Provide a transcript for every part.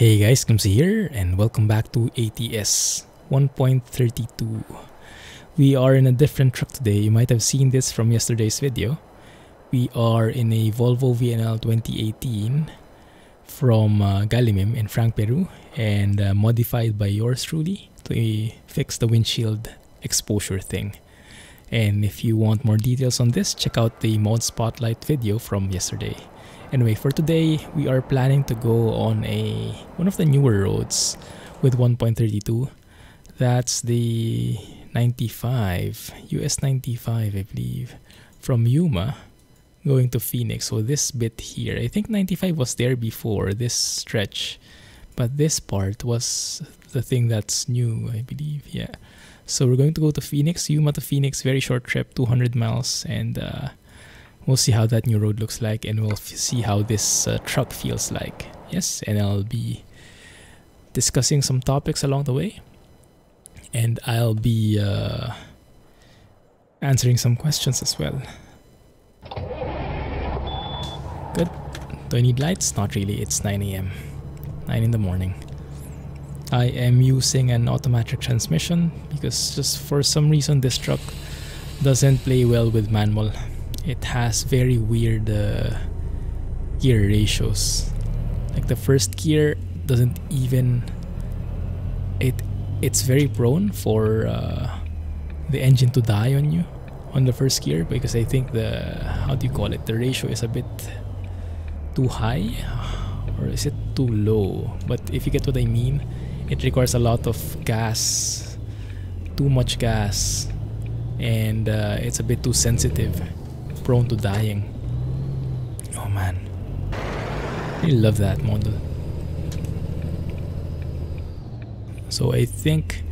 Hey guys, Kumsi here and welcome back to ATS 1.32. We are in a different truck today. You might have seen this from yesterday's video. We are in a Volvo VNL 2018 from Galimim in Frank, Peru, and modified by yours truly to fix the windshield exposure thing. And if you want more details on this, check out the mod spotlight video from yesterday. Anyway, for today, we are planning to go on one of the newer roads with 1.32. That's the 95, US 95, I believe, from Yuma going to Phoenix. So this bit here, I think 95 was there before, this stretch, but this part was the thing that's new, I believe. Yeah. So we're going to go to Phoenix, Yuma to Phoenix, very short trip, 200 miles, and we'll see how that new road looks like, and we'll see how this truck feels like. Yes, and I'll be discussing some topics along the way, and I'll be answering some questions as well. Good. Do I need lights? Not really. It's 9 a.m. 9 in the morning. I am using an automatic transmission because just for some reason this truck doesn't play well with manual. It has very weird gear ratios. Like the first gear doesn't even... It's very prone for the engine to die on you on the first gear, because I think the ratio is a bit too high, or is it too low? But if you get what I mean, it requires a lot of gas, too much gas, and it's a bit too sensitive, prone to dying. Oh man, I really love that model. So I think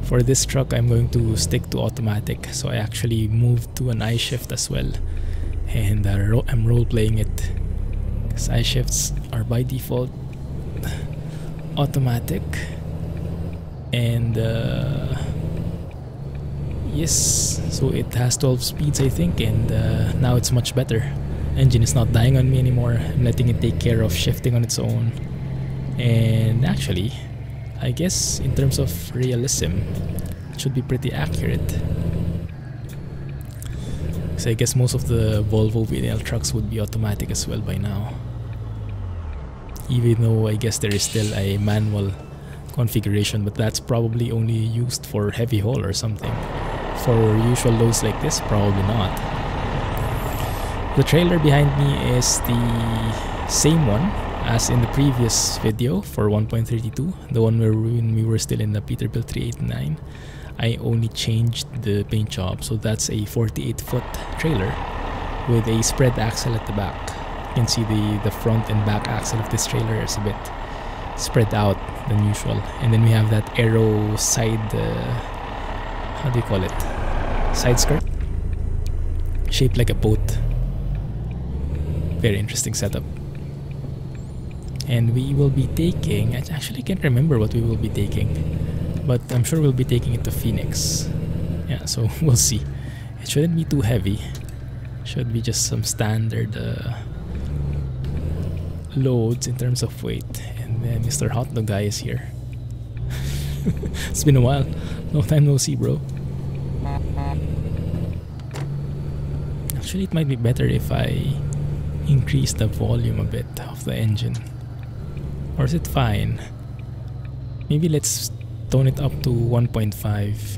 for this truck I'm going to stick to automatic. So I actually moved to an I-shift as well, and I'm role-playing it because I-shifts are by default automatic. And yes, so it has 12 speeds I think, and now it's much better. Engine is not dying on me anymore. I'm letting it take care of shifting on its own. And actually, I guess in terms of realism, it should be pretty accurate. So I guess most of the Volvo VNL trucks would be automatic as well by now. Even though I guess there is still a manual configuration, but that's probably only used for heavy haul or something. For usual loads like this, probably not. The trailer behind me is the same one as in the previous video for 1.32, the one when we were still in the Peterbilt 389. I only changed the paint job, so that's a 48-foot trailer with a spread axle at the back. You can see the front and back axle of this trailer is a bit spread out than usual, and then we have that aero side how do you call it, side skirt shaped like a boat. Very interesting setup. And we will be taking, I actually can't remember what we will be taking, but I'm sure we'll be taking it to Phoenix. Yeah, so we'll see. It shouldn't be too heavy, should be just some standard loads in terms of weight. And then Mr. Hot Dog guy is here. It's been a while. Long time no see, bro. Actually, it might be better if I increase the volume a bit of the engine. Or is it fine? Maybe let's tone it up to 1.5.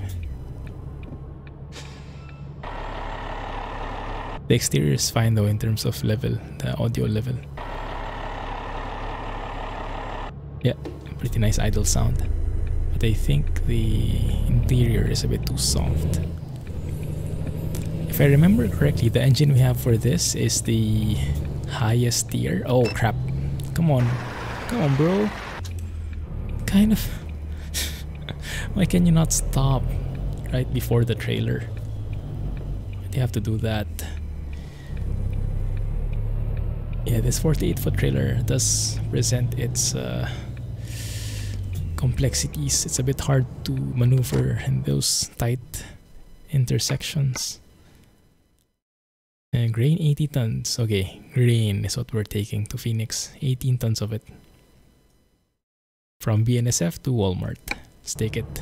The exterior is fine though in terms of level, the audio level. Yeah, pretty nice idle sound. But I think the interior is a bit too soft. If I remember correctly, the engine we have for this is the highest tier. Oh crap. Come on, bro. Kind of. Why can you not stop right before the trailer? Why do you have to do that? Yeah, this 48-foot trailer does present its complexities. It's a bit hard to maneuver in those tight intersections. Grain 80 tons. Okay, grain is what we're taking to Phoenix. 18 tons of it. From BNSF to Walmart. Let's take it.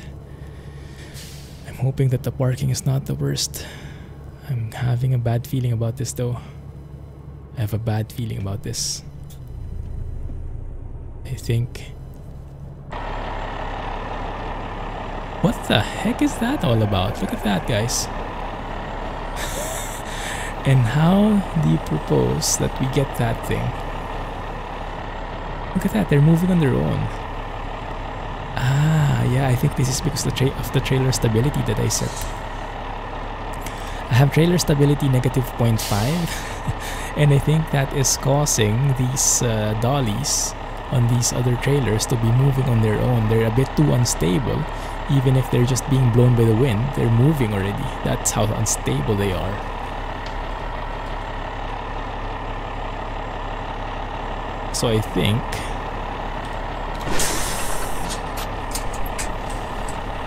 I'm hoping that the parking is not the worst. I'm having a bad feeling about this though. I have a bad feeling about this. I think... What the heck is that all about? Look at that, guys. And how do you propose that we get that thing? Look at that, they're moving on their own. Ah, yeah, I think this is because of the trailer stability that I set. I have trailer stability -0.5 and I think that is causing these dollies on these other trailers to be moving on their own. They're a bit too unstable. Even if they're just being blown by the wind, they're moving already. That's how unstable they are. So I think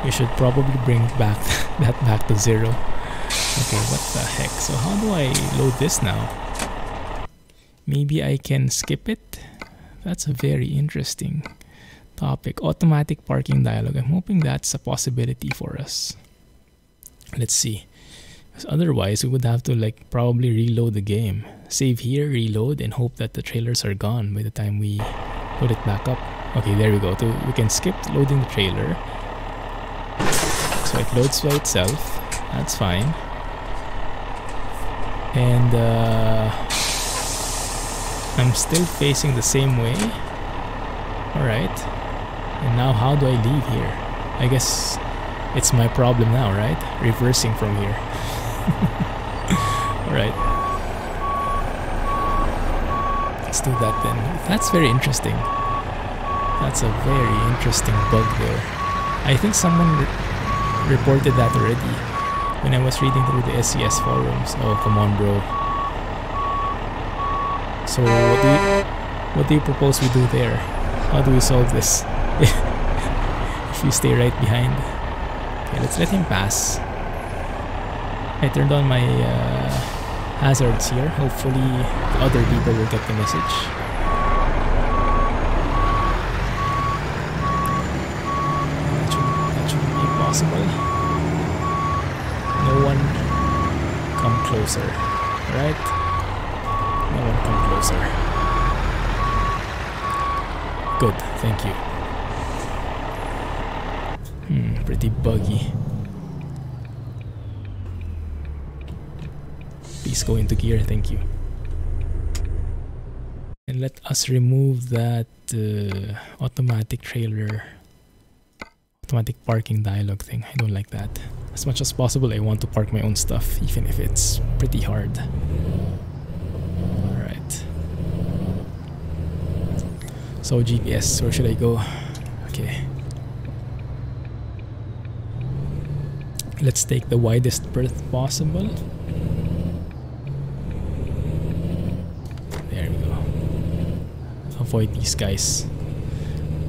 we should probably bring that back to 0. Okay, what the heck? So how do I load this now? Maybe I can skip it? That's a very interesting topic. Automatic parking dialog. I'm hoping that's a possibility for us. Let's see. Because otherwise, we would have to like probably reload the game. Save here, reload, and hope that the trailers are gone by the time we put it back up. Okay, there we go. We can skip loading the trailer. So it loads by itself. That's fine. And I'm still facing the same way. Alright. And now how do I leave here? I guess it's my problem now, right? Reversing from here. Alright. Let's do that then. That's very interesting. That's a very interesting bug there. I think someone reported that already when I was reading through the SCS forums. Oh, come on, bro. So what do you propose we do there? How do we solve this? If you stay right behind. Okay, let's let him pass. I turned on my hazards here. Hopefully the other people will get the message. That should be possible. No one come closer, right? No one come closer. Good, thank you. Pretty buggy. Please go into gear, thank you. And let us remove that automatic parking dialog thing. I don't like that. As much as possible, I want to park my own stuff, even if it's pretty hard. Alright. So GPS, where should I go? Okay. Let's take the widest berth possible. There we go. Avoid these guys.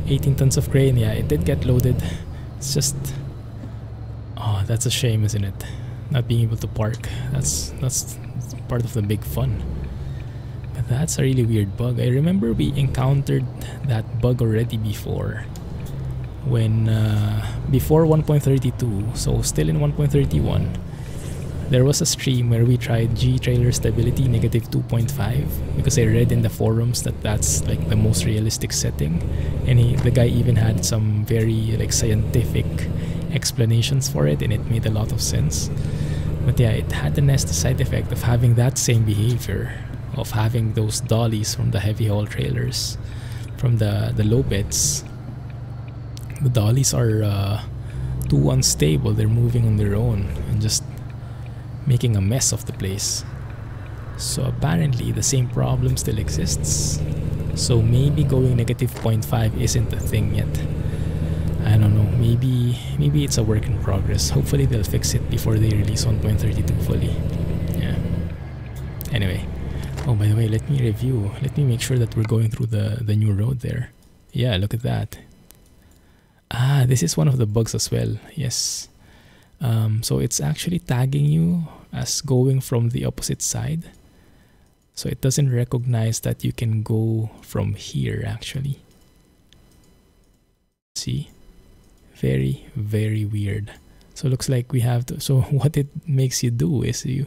18 tons of grain, yeah, it did get loaded. It's just... Oh, that's a shame, isn't it? Not being able to park. That's part of the big fun. But that's a really weird bug. I remember we encountered that bug already before. When before 1.32, so still in 1.31, there was a stream where we tried G trailer stability -2.5 because I read in the forums that that's like the most realistic setting, and the guy even had some very like scientific explanations for it, and it made a lot of sense. But yeah, it had the nasty side effect of having that same behavior of having those dollies from the heavy haul trailers, from the low beds. The dollies are too unstable. They're moving on their own and just making a mess of the place. So apparently the same problem still exists. So maybe going -0.5 isn't a thing yet. I don't know. Maybe it's a work in progress. Hopefully they'll fix it before they release 1.32 fully. Yeah. Anyway. Oh, by the way, let me review. Let me make sure that we're going through the new road there. Yeah, look at that. Ah, this is one of the bugs as well. Yes. So it's actually tagging you as going from the opposite side. So it doesn't recognize that you can go from here actually. See? Very, very weird. So looks like we have to, so what it makes you do is you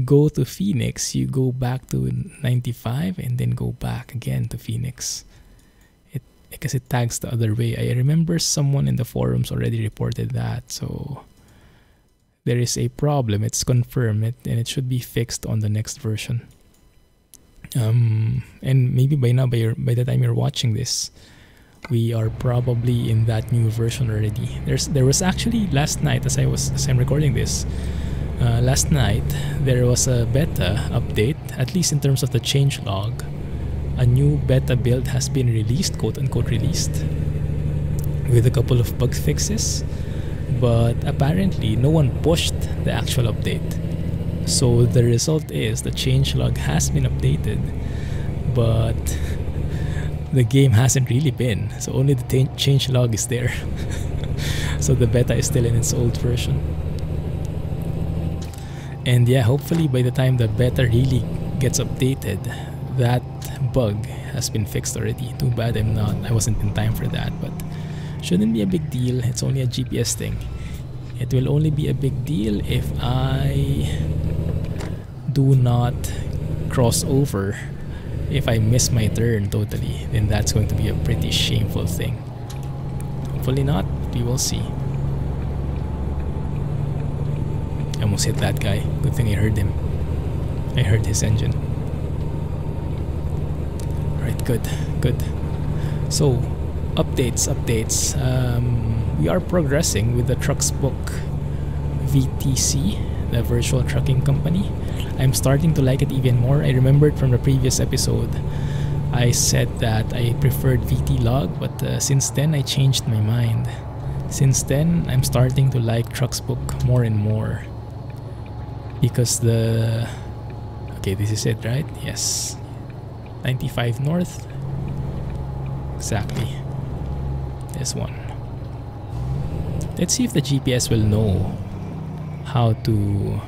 go to Phoenix, you go back to 95 and then go back again to Phoenix. Because it tags the other way. I remember someone in the forums already reported that, so there is a problem. It's confirmed and it should be fixed on the next version. And maybe by now, by the time you're watching this, we are probably in that new version already. There was actually last night, as I'm recording this, last night there was a beta update, at least in terms of the changelog. A new beta build has been released, quote unquote released, with a couple of bug fixes, but apparently no one pushed the actual update. So the result is the changelog has been updated, but the game hasn't really been. So only the changelog is there. So the beta is still in its old version. And yeah, hopefully by the time the beta really gets updated, that bug has been fixed already. Too bad I wasn't in time for that, but shouldn't be a big deal. It's only a GPS thing. It will only be a big deal if I do not cross over. If I miss my turn totally, then that's going to be a pretty shameful thing. Hopefully not, we will see. I almost hit that guy. Good thing I heard him. I heard his engine. Alright, good. So, updates. We are progressing with the Trucksbook VTC, the virtual trucking company. I'm starting to like it even more. I remembered from the previous episode I said that I preferred VTlog, but since then I changed my mind. Since then I'm starting to like Trucksbook more and more, because okay, this is it, right? Yes, 95 north, exactly this one. Let's see if the GPS will know how to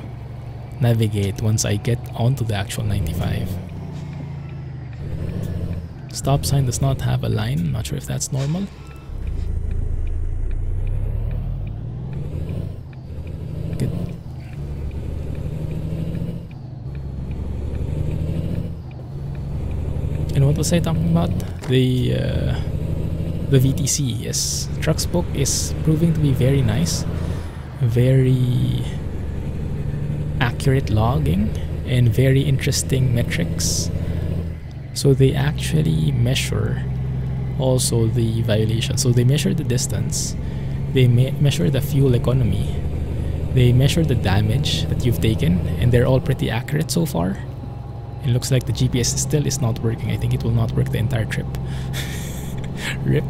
navigate once I get onto the actual 95. Stop sign does not have a line. I'm not sure if that's normal. Good. And what was I talking about? The VTC. Yes, Trucksbook is proving to be very nice, very accurate logging, and very interesting metrics. So they actually measure also the violation. So they measure the distance, they measure the fuel economy, they measure the damage that you've taken, and they're all pretty accurate so far. It looks like the GPS still is not working. I think it will not work the entire trip. RIP.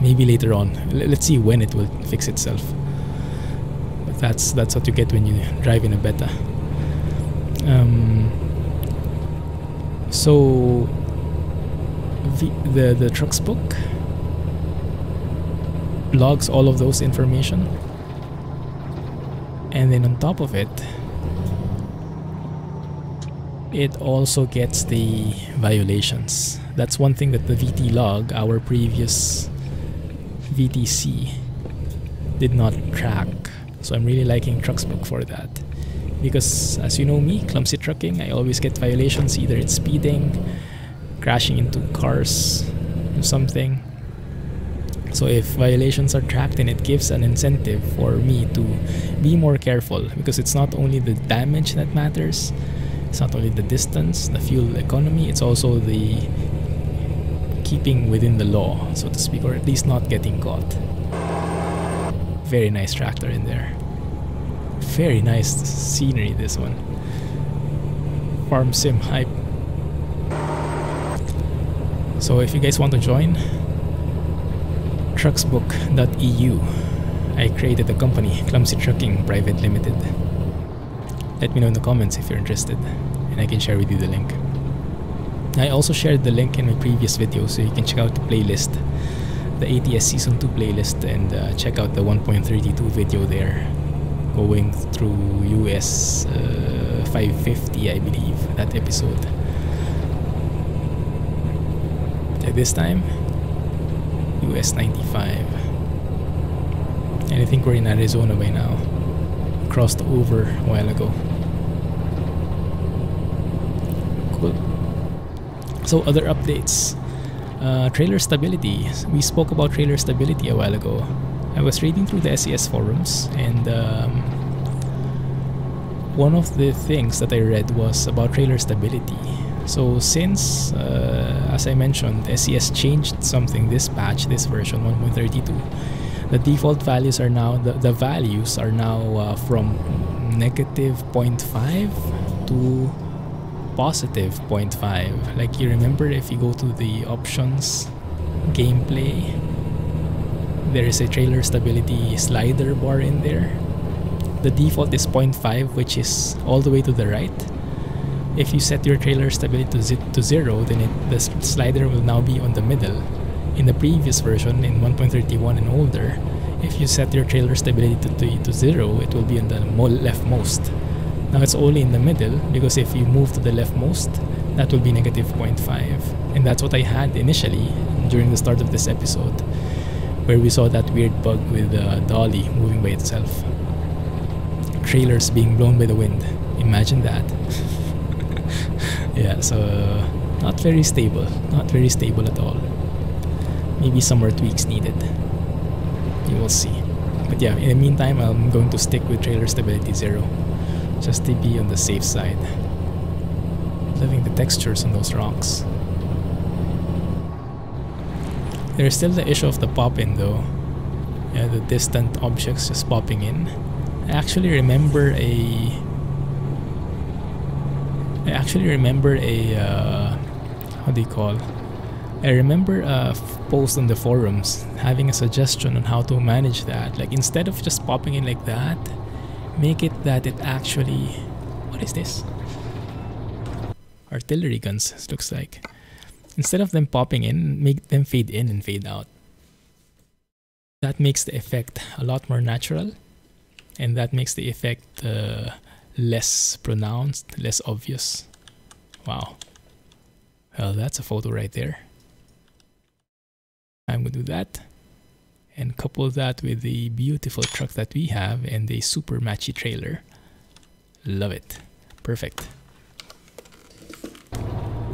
Maybe later on. Let's see when it will fix itself. But that's what you get when you drive in a beta. So the Trucksbook logs all of those information, and then on top of it, it also gets the violations. That's one thing that the VTlog, our previous VTC, did not track. So I'm really liking Trucksbook for that, because as you know me, clumsy trucking, I always get violations. Either it's speeding, crashing into cars, or something. So if violations are tracked, then it gives an incentive for me to be more careful, because it's not only the damage that matters, it's not only the distance, the fuel economy, it's also the keeping within the law, so to speak, or at least not getting caught. Very nice tractor in there. Very nice scenery, this one. Farm sim hype. So if you guys want to join, trucksbook.eu. I created a company, Clumsy Trucking Private Limited. Let me know in the comments if you're interested, and I can share with you the link. I also shared the link in my previous video, so you can check out the playlist, the ATS Season 2 playlist, and check out the 1.32 video there, going through US 550, I believe, that episode. At this time, US 95. And I think we're in Arizona by now. Crossed over a while ago. Cool. So other updates. Trailer stability. We spoke about trailer stability a while ago. I was reading through the SES forums, and one of the things that I read was about trailer stability. So since, as I mentioned, SES changed something this patch, this version 1.32, the default values are now, the values are now from negative 0.5 to positive 0.5. Like, you remember, if you go to the options, gameplay, there is a trailer stability slider bar in there. The default is 0.5, which is all the way to the right. If you set your trailer stability to 0, then the slider will now be on the middle. In the previous version, in 1.31 and older, if you set your trailer stability to 0, it will be on the leftmost. Now it's only in the middle, because if you move to the leftmost, that will be negative 0.5. And that's what I had initially during the start of this episode, where we saw that weird bug with Dolly moving by itself. Trailers being blown by the wind. Imagine that. Yeah, so not very stable. Not very stable at all. Maybe some more tweaks needed. You will see. But yeah, in the meantime, I'm going to stick with trailer stability 0. Just to be on the safe side. Loving the textures on those rocks. There's still the issue of the pop-in though. Yeah, the distant objects just popping in. I actually remember a how do you call? I remember a post on the forums having a suggestion on how to manage that. Like, instead of just popping in like that, make it that it actually... What is this? Artillery guns, it looks like. Instead of them popping in, make them fade in and fade out. That makes the effect a lot more natural. And that makes the effect less pronounced, less obvious. Wow. Well, that's a photo right there. I'm going to do that. And couple that with the beautiful truck that we have and the super matchy trailer. Love it. Perfect.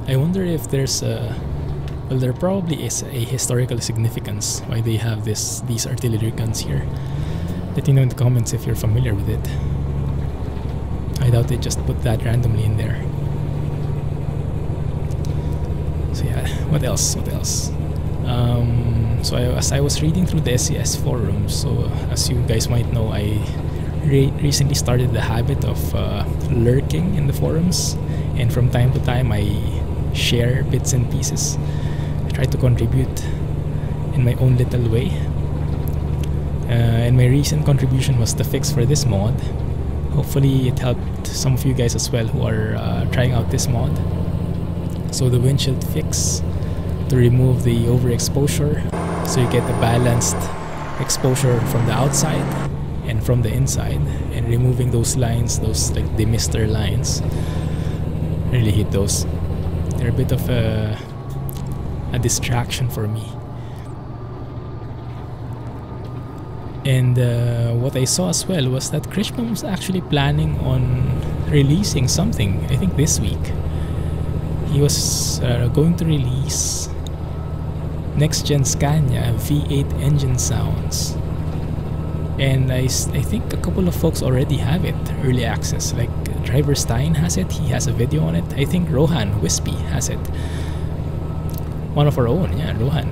I wonder if there's a... Well, there probably is a historical significance why they have these artillery guns here. Let me know in the comments if you're familiar with it. I doubt they just put that randomly in there. So yeah, what else? What else? So as I was reading through the SES forums, so as you guys might know, I recently started the habit of lurking in the forums, and from time to time I share bits and pieces. I try to contribute in my own little way. And my recent contribution was the fix for this mod. Hopefully it helped some of you guys as well who are trying out this mod. So the windshield fix to remove the overexposure, so you get a balanced exposure from the outside and from the inside, and removing those lines, those like demister lines. Really hate those. They're a bit of a distraction for me. And what I saw as well was that Krishma was actually planning on releasing something, I think this week. He was going to release Next Gen Scania V8 engine sounds. And I think a couple of folks already have it, early access. Like Driver Stein has it, he has a video on it. I think Rohan Wispy has it. One of our own, yeah, Rohan.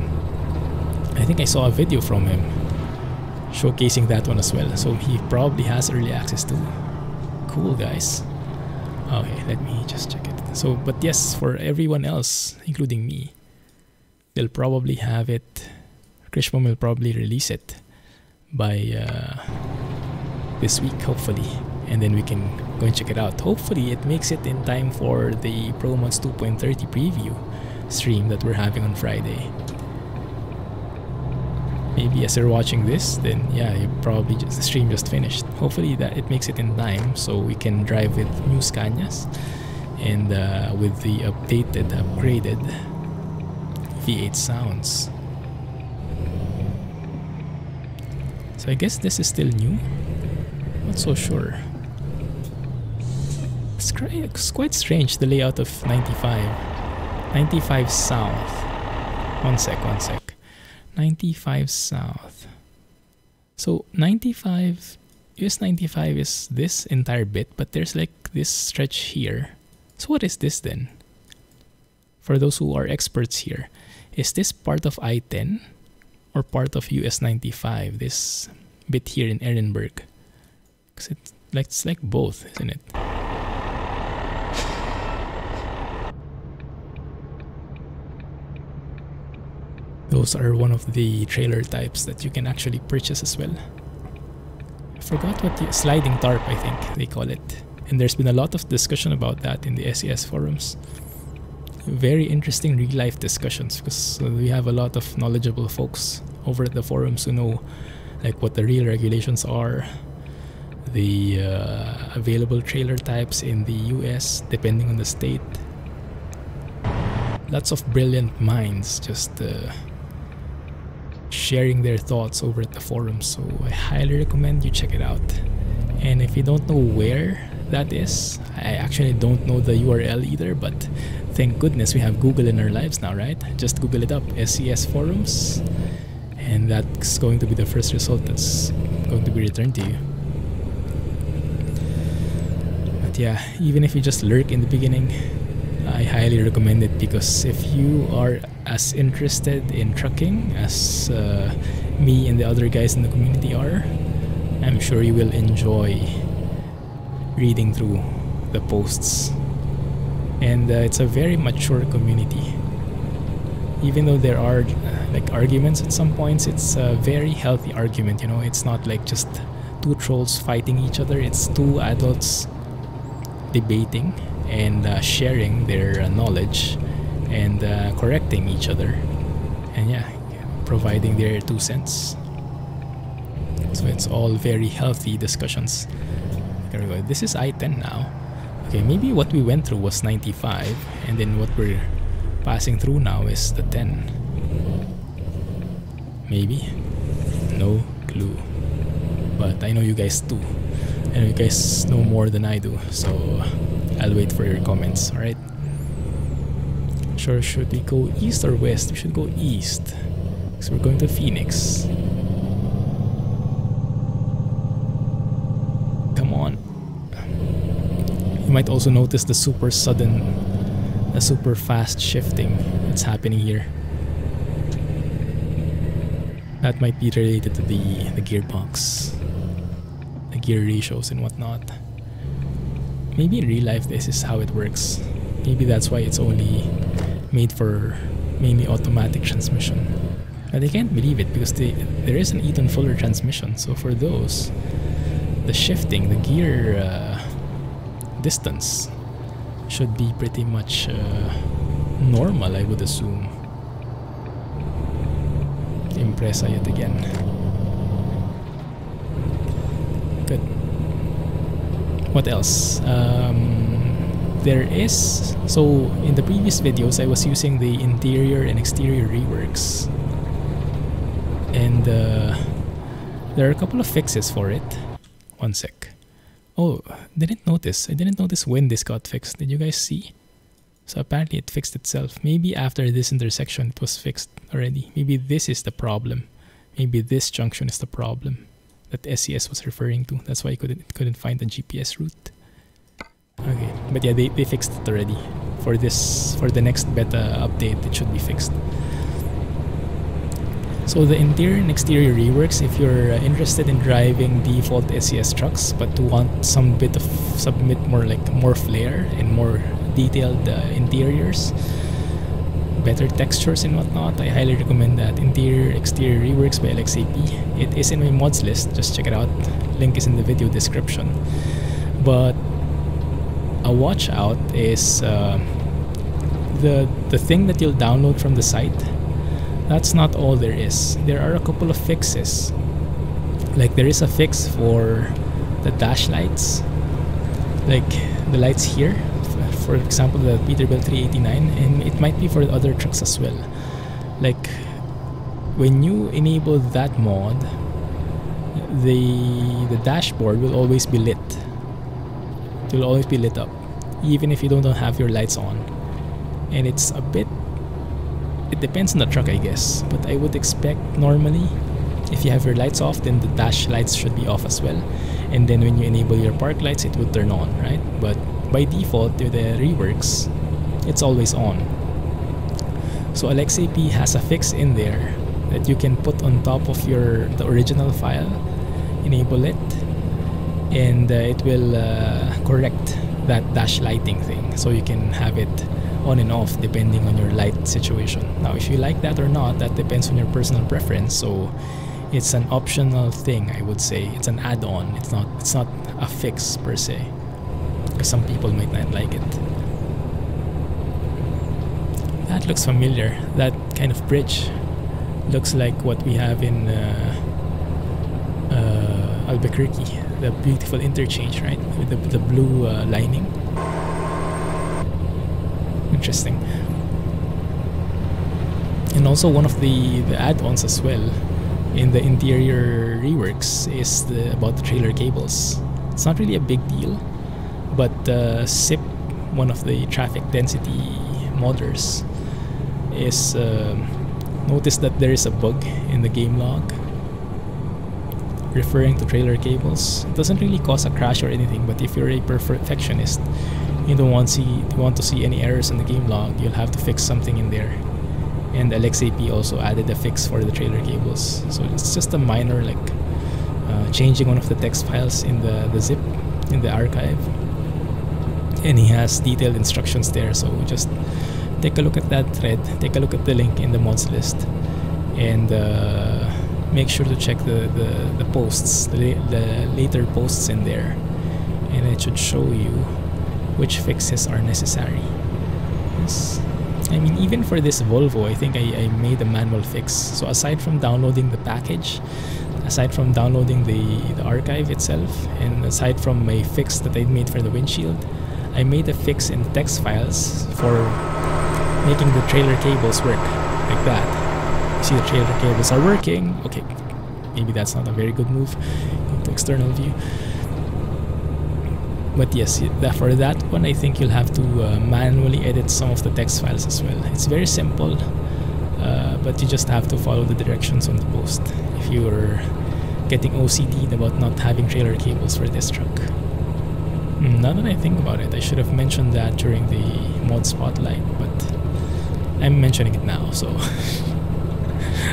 I think I saw a video from him showcasing that one as well. So he probably has early access too. Cool, guys. Okay, let me just check it. So, but yes, for everyone else, including me, they'll probably have it. Krishma will probably release it by this week, hopefully, and then we can go and check it out. Hopefully it makes it in time for the ProMods 2.30 preview stream that we're having on Friday. Maybe as you're watching this, then yeah, you probably just, the stream just finished. Hopefully that it makes it in time so we can drive with new Scanias and with the updated, upgraded V8 sounds. So I guess this is still new. Not so sure. It's quite strange, the layout of 95. 95 south. One sec. 95 south. So 95, US 95 is this entire bit, but there's like this stretch here. So what is this then? For those who are experts here, is this part of I-10 or part of US 95? This bit here in Ehrenberg, because it's like both, isn't it? Those are one of the trailer types that you can actually purchase as well. I forgot what the sliding tarp, I think they call it. And there's been a lot of discussion about that in the SES forums. Very interesting real-life discussions, because we have a lot of knowledgeable folks over at the forums who know like what the real regulations are, the available trailer types in the US depending on the state. Lots of brilliant minds just sharing their thoughts over at the forums, so I highly recommend you check it out. And if you don't know where that is, I actually don't know the URL either, but thank goodness we have Google in our lives now, right? Just Google it up, SES forums, and that's going to be the first result that's going to be returned to you. But yeah, even if you just lurk in the beginning, I highly recommend it, because if you are as interested in trucking as me and the other guys in the community are, I'm sure you will enjoy reading through the posts. And it's a very mature community. Even though there are like arguments at some points, it's a very healthy argument, you know. It's not like just two trolls fighting each other. It's two adults debating and sharing their knowledge and correcting each other, and yeah, providing their 2 cents. So it's all very healthy discussions. There we go. This is I-10 now. Okay, maybe what we went through was 95, and then what we're passing through now is the 10. Maybe. No clue. But I know you guys do. And you guys know more than I do, so I'll wait for your comments, alright? Sure, should we go east or west? We should go east, because we're going to Phoenix. Come on. You might also notice the super sudden, the super fast shifting that's happening here. That might be related to the gearbox, the gear ratios and whatnot. Maybe in real life this is how it works. Maybe that's why it's only made for mainly automatic transmission. But I can't believe it, because there is an Eaton Fuller transmission, so for those, the shifting, the gear distance should be pretty much normal, I would assume. Impresa yet again. Good. What else? There is, so in the previous videos I was using the interior and exterior reworks, and there are a couple of fixes for it. One sec. Oh, I didn't notice when this got fixed. Did you guys see? So apparently it fixed itself. Maybe after this intersection it was fixed already. Maybe this is the problem. Maybe this junction is the problem that SES was referring to. That's why it couldn't find the GPS route. Okay, but yeah, they fixed it already. For the next beta update, it should be fixed. So the interior and exterior reworks, if you're interested in driving default SES trucks but want some bit of more flair and more detailed interiors, better textures and whatnot, I highly recommend that interior exterior reworks by LXAP. It is in my mods list, just check it out. Link is in the video description. But a watch out is the thing that you'll download from the site. That's not all there is. There are a couple of fixes. Like there is a fix for the dash lights, like the lights here, for example the Peterbilt 389, and it might be for the other trucks as well. Like when you enable that mod, the dashboard will always be lit. It will always be lit up, even if you don't have your lights on. And it's a bit, it depends on the truck, I guess, but I would expect normally if you have your lights off, then the dash lights should be off as well, and then when you enable your park lights, it would turn on, right? But by default, with the reworks, it's always on. So AlexAP has a fix in there that you can put on top of the original file, enable it, and it will correct that dash lighting thing, so you can have it on and off depending on your light situation. Now, if you like that or not, that depends on your personal preference. So it's an optional thing, I would say. It's an add-on. It's not a fix per se, because some people might not like it. That looks familiar. That kind of bridge looks like what we have in Albuquerque, the beautiful interchange, right, with the blue lining. Interesting. And also one of the add-ons as well in the interior reworks is about the trailer cables. It's not really a big deal, but SIP, one of the traffic density modders, is noticed that there is a bug in the game log referring to trailer cables. It doesn't really cause a crash or anything, but if you're a perfectionist, you don't want to see any errors in the game log, you'll have to fix something in there. And AlexAP also added a fix for the trailer cables. So it's just a minor, like changing one of the text files in the zip in the archive, and he has detailed instructions there. So just take a look at that thread, take a look at the link in the mods list, and make sure to check the posts, the later posts in there, and it should show you which fixes are necessary. I mean, even for this Volvo, I think I made a manual fix. So aside from downloading the package, aside from downloading the archive itself, and aside from a fix that I made for the windshield, I made a fix in text files for making the trailer cables work, like that. You see the trailer cables are working. Okay, maybe that's not a very good move. Go to external view. But yes, for that one, I think you'll have to manually edit some of the text files as well. It's very simple, but you just have to follow the directions on the post if you're getting OCD'd about not having trailer cables for this truck. Now that I think about it, I should have mentioned that during the mod spotlight, but I'm mentioning it now, so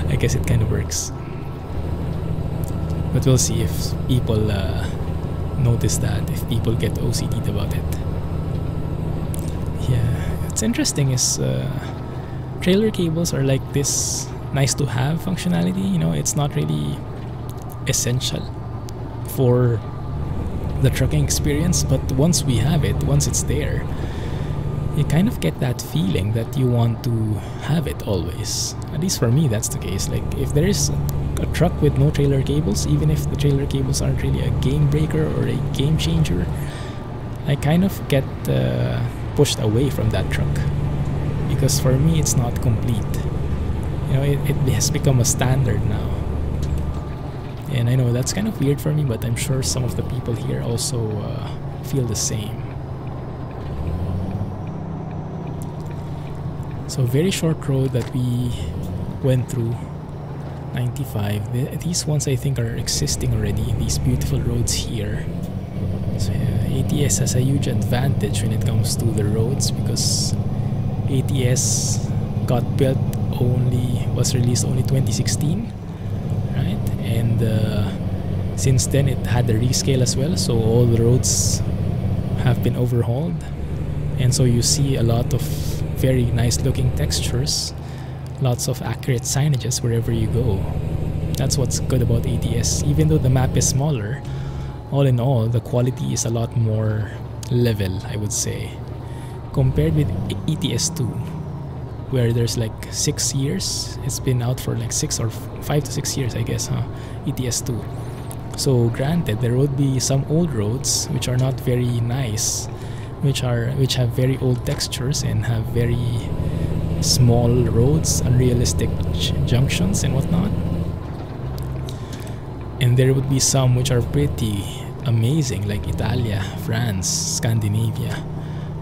I guess it kind of works. But we'll see if people notice that, if people get OCD'd about it. Yeah, what's interesting is trailer cables are like this nice to have functionality. You know, it's not really essential for the trucking experience, but once we have it, once it's there, you kind of get that feeling that you want to have it always. At least for me, that's the case. Like, if there is a truck with no trailer cables, even if the trailer cables aren't really a game breaker or a game changer, I kind of get pushed away from that truck, because for me it's not complete. You know, it has become a standard now, and I know that's kind of weird for me, but I'm sure some of the people here also feel the same. So very short road that we went through, 95. These ones I think are existing already, these beautiful roads here. So yeah, ATS has a huge advantage when it comes to the roads, because ATS got built was released only 2016, right? And since then it had the rescale as well, so all the roads have been overhauled, and so you see a lot of very nice looking textures, lots of accurate signages wherever you go. That's what's good about ATS. Even though the map is smaller, all in all, the quality is a lot more level, I would say, compared with ETS2, where there's like 6 years. It's been out for like 5 to 6 years, I guess, huh? ETS2. So granted, there would be some old roads which are not very nice, which have very old textures and have very small roads, unrealistic junctions and whatnot. And there would be some which are pretty amazing, like Italia, France, Scandinavia.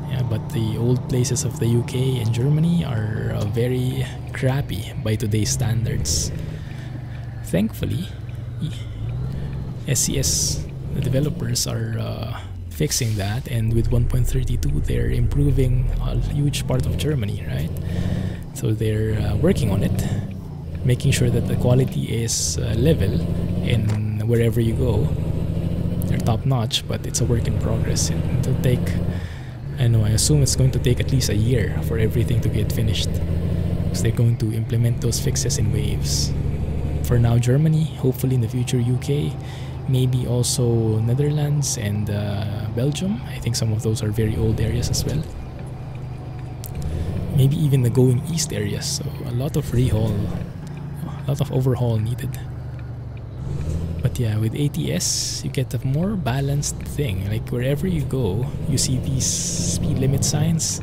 Yeah, but the old places of the UK and Germany are very crappy by today's standards. Thankfully, SCS, the developers, are fixing that, and with 1.32 they're improving a huge part of Germany, right? So they're working on it, making sure that the quality is level, and wherever you go they're top notch, but it's a work in progress. It'll take, I assume it's going to take at least a year for everything to get finished, because they're going to implement those fixes in waves. For now, Germany, hopefully in the future UK, maybe also Netherlands and Belgium. I think some of those are very old areas as well. Maybe even the going east areas, so a lot of overhaul needed. But yeah, with ATS you get a more balanced thing. Like wherever you go, you see these speed limit signs.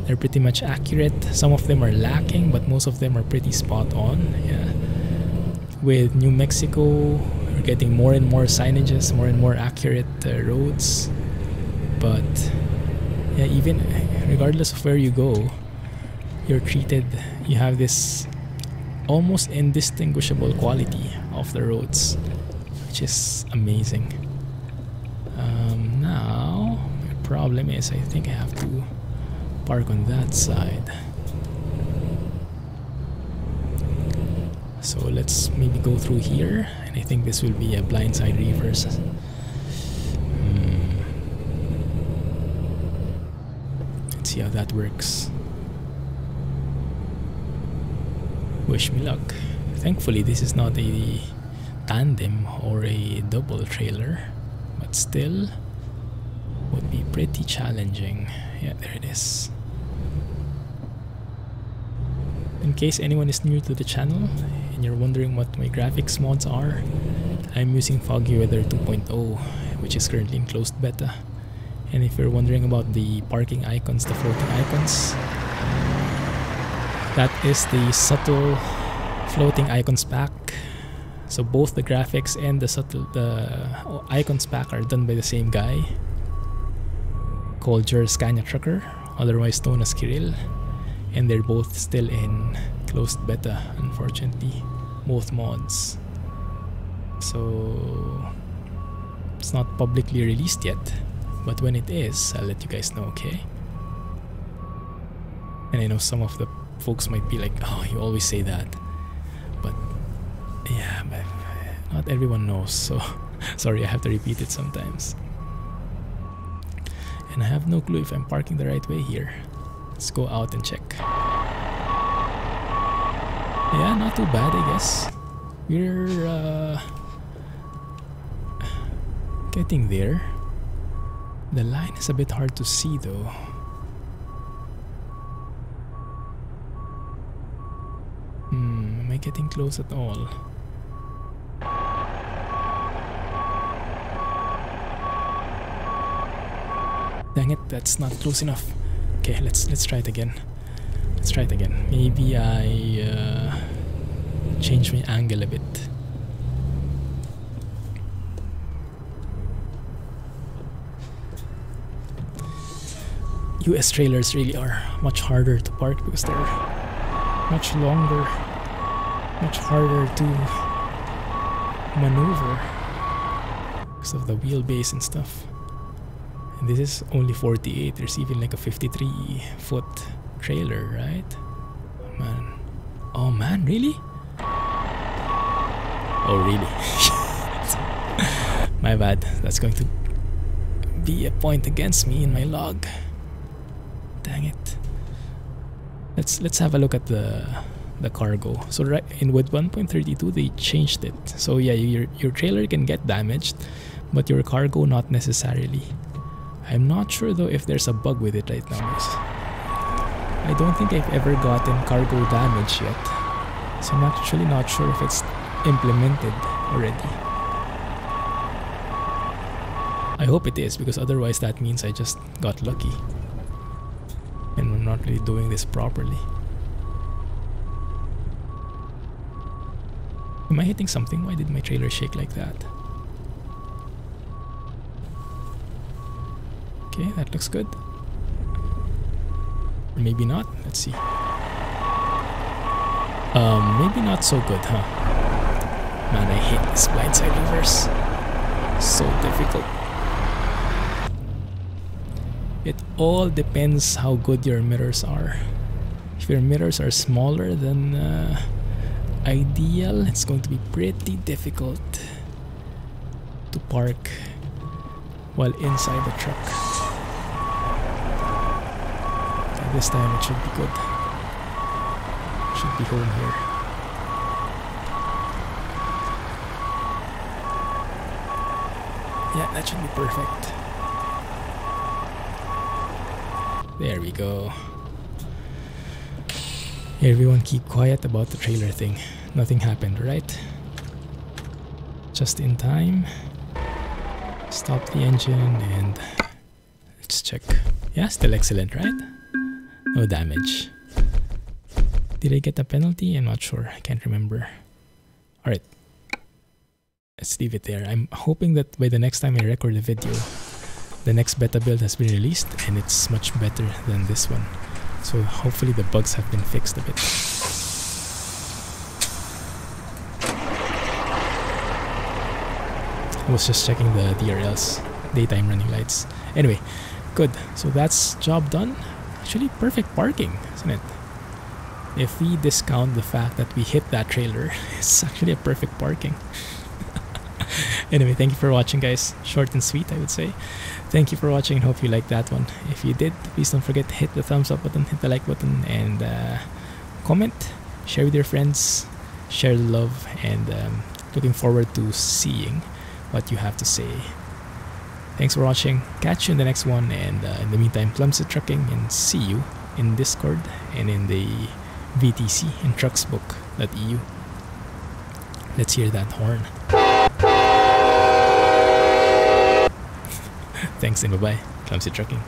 They're pretty much accurate. Some of them are lacking, but most of them are pretty spot on. Yeah. With New Mexico, we're getting more and more signages, more and more accurate roads. But yeah, even regardless of where you go, you're treated, you have this almost indistinguishable quality of the roads, which is amazing. Now, my problem is I think I have to park on that side. So let's maybe go through here, and I think this will be a blindside reverse. Let's see how that works. Wish me luck. Thankfully this is not a tandem or a double trailer, but still would be pretty challenging. Yeah, there it is. In case anyone is new to the channel and you're wondering what my graphics mods are, I'm using Foggy Weather 2.0, which is currently in closed beta. And if you're wondering about the parking icons, the floating icons, that is the subtle floating icons pack. So both the graphics and the icons pack are done by the same guy called Scania Trucker, otherwise known as Kirill. And they're both still in closed beta, unfortunately, both mods. So it's not publicly released yet, but when it is, I'll let you guys know, okay? And I know some of the folks might be like, oh, you always say that, but yeah, but not everyone knows, so sorry, I have to repeat it sometimes. And I have no clue if I'm parking the right way here. Let's go out and check. Yeah, not too bad, I guess. We're getting there. The line is a bit hard to see though. Am I getting close at all? Dang it, that's not close enough. Okay, let's try it again. Let's try it again. Maybe I change my angle a bit. US trailers really are much harder to park because they're much longer, much harder to maneuver because of the wheelbase and stuff. And this is only 48. There's even like a 53-foot trailer, right? Oh man. Oh man, really? Oh really? My bad. That's going to be a point against me in my log. Dang it. Let's have a look at the cargo. So right in with 1.32 they changed it. So yeah, your trailer can get damaged, but your cargo not necessarily. I'm not sure though if there's a bug with it right now, guys. I don't think I've ever gotten cargo damage yet, so I'm actually not sure if it's implemented already. I hope it is, because otherwise that means I just got lucky and we're not really doing this properly. Am I hitting something? Why did my trailer shake like that? Okay, that looks good. Or maybe not. Let's see. Maybe not so good, huh? Man, I hate this blindside reverse. So difficult. It all depends how good your mirrors are. If your mirrors are smaller than ideal, it's going to be pretty difficult to park while inside the truck. Okay, this time it should be good. Should be home here. Yeah, that should be perfect. There we go. Hey, everyone, keep quiet about the trailer thing. Nothing happened, right? Just in time. Stop the engine and let's check. Yeah, still excellent, right? No damage. Did I get a penalty? I'm not sure. I can't remember. Alright. Let's leave it there. I'm hoping that by the next time I record the video, the next beta build has been released and it's much better than this one. So hopefully the bugs have been fixed a bit. I was just checking the DRLs, daytime running lights. Anyway, good. So that's job done. Actually, perfect parking, isn't it? If we discount the fact that we hit that trailer, it's actually a perfect parking. Anyway, thank you for watching, guys. Short and sweet, I would say. Thank you for watching and hope you liked that one. If you did, please don't forget to hit the thumbs up button, hit the like button, and comment, share with your friends, share the love, and looking forward to seeing what you have to say. Thanks for watching. Catch you in the next one, and in the meantime, Clumsy Trucking, and see you in Discord and in the VTC in trucksbook.eu. Let's hear that horn. Thanks and bye-bye. Clumsy Trucking.